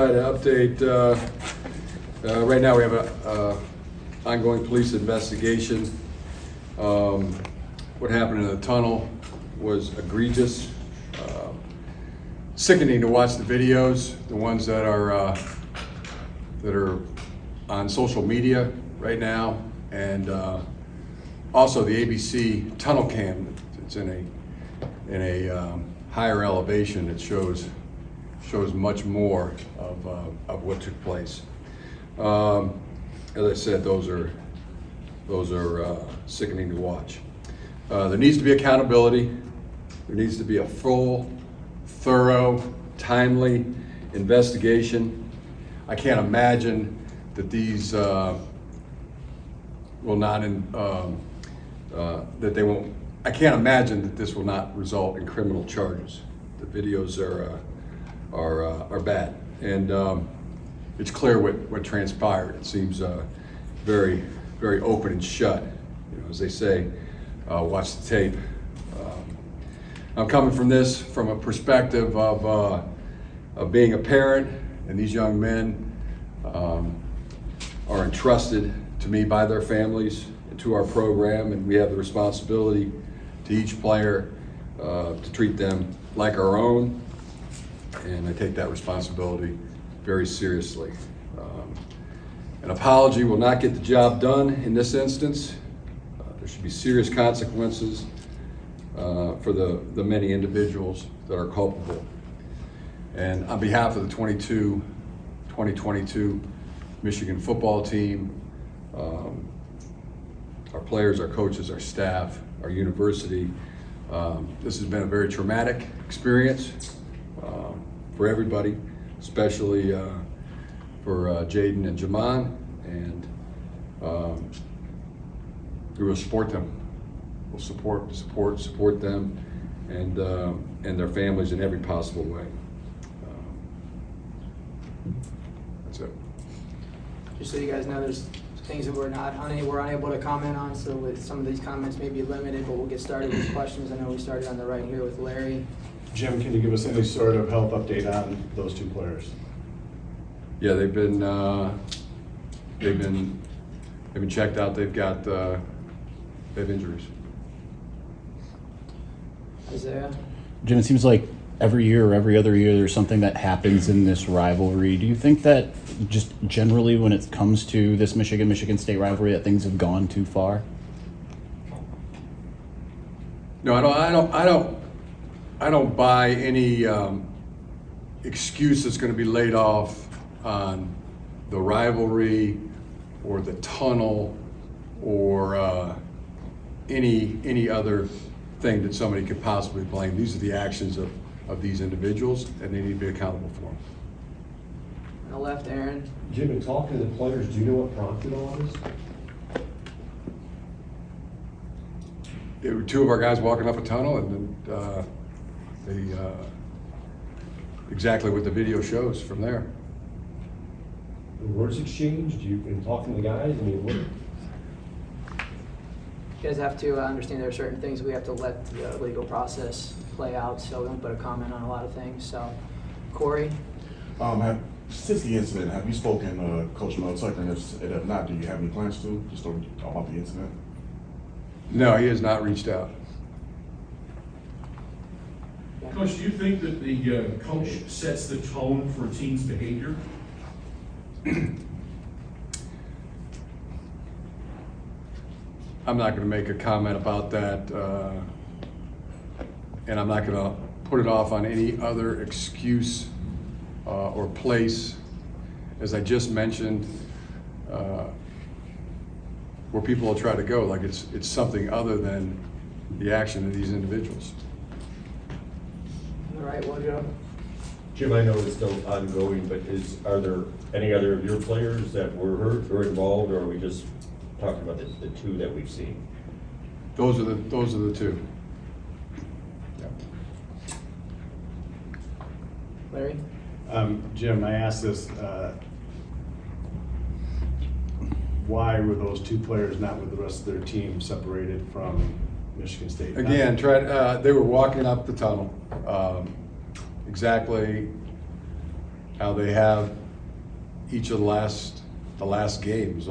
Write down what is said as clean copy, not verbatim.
try to update. Right now we have a ongoing police investigation. What happened in the tunnel was egregious. Sickening to watch the videos, the ones that are on social media right now, and also the ABC tunnel cam. It's in a higher elevation. It shows much more of what took place. As I said, those are sickening to watch. There needs to be accountability. There needs to be a full, thorough, timely investigation. I can't imagine that these will not, that they won't. I can't imagine that this will not result in criminal charges. The videos are bad, and it's clear what transpired. It seems very, very open and shut. You know, as they say, watch the tape. I'm coming from this from a perspective of being a parent, and these young men are entrusted to me by their families and to our program, and we have the responsibility to each player to treat them like our own, and I take that responsibility very seriously. An apology will not get the job done in this instance. There should be serious consequences for the many individuals that are culpable. And on behalf of the 2022 Michigan football team, our players, our coaches, our staff, our university, this has been a very traumatic experience for everybody, especially for Jaden and Jamon, and we will support them. We'll support them and their families in every possible way. That's it. Just so you guys know, there's things that we're unable to comment on, so with some of these comments may be limited, but we'll get started with questions. I know we started on the right here with Larry. Jim, can you give us any sort of health update on those two players? Yeah, they've been checked out. They have injuries. Isaiah? Jim, it seems like every year or every other year there's something that happens in this rivalry. Do you think that just generally when it comes to this Michigan State rivalry that things have gone too far? No, I don't buy any excuse that's going to be laid off on the rivalry or the tunnel or any other thing that somebody could possibly blame. These are the actions of these individuals, and they need to be accountable for them. On the left, Aaron. Jim, in talking to the players, do you know what prompted all this? There were two of our guys walking up a tunnel, and they exactly what the video shows from there. The words exchanged, in talking to the guys, I mean, what? You guys have to understand there are certain things we have to let the legal process play out, so we don't put a comment on a lot of things. So, Corey? Since the incident, have you spoken to Coach Mel Tucker, and if not, do you have any plans to, just about the incident? No, he has not reached out. Coach, do you think that the coach sets the tone for a team's behavior? I'm not going to make a comment about that, and I'm not going to put it off on any other excuse or place, as I just mentioned, where people will try to go, like it's something other than the action of these individuals. All right, Wojo? Jim, I know it's still ongoing, but are there any other of your players that were hurt or involved, or are we just talking about the two that we've seen? Those are the two. Yeah. Larry? Jim, I asked this, why were those two players not with the rest of their team separated from Michigan State? Again, they were walking up the tunnel, exactly how they have each of the last games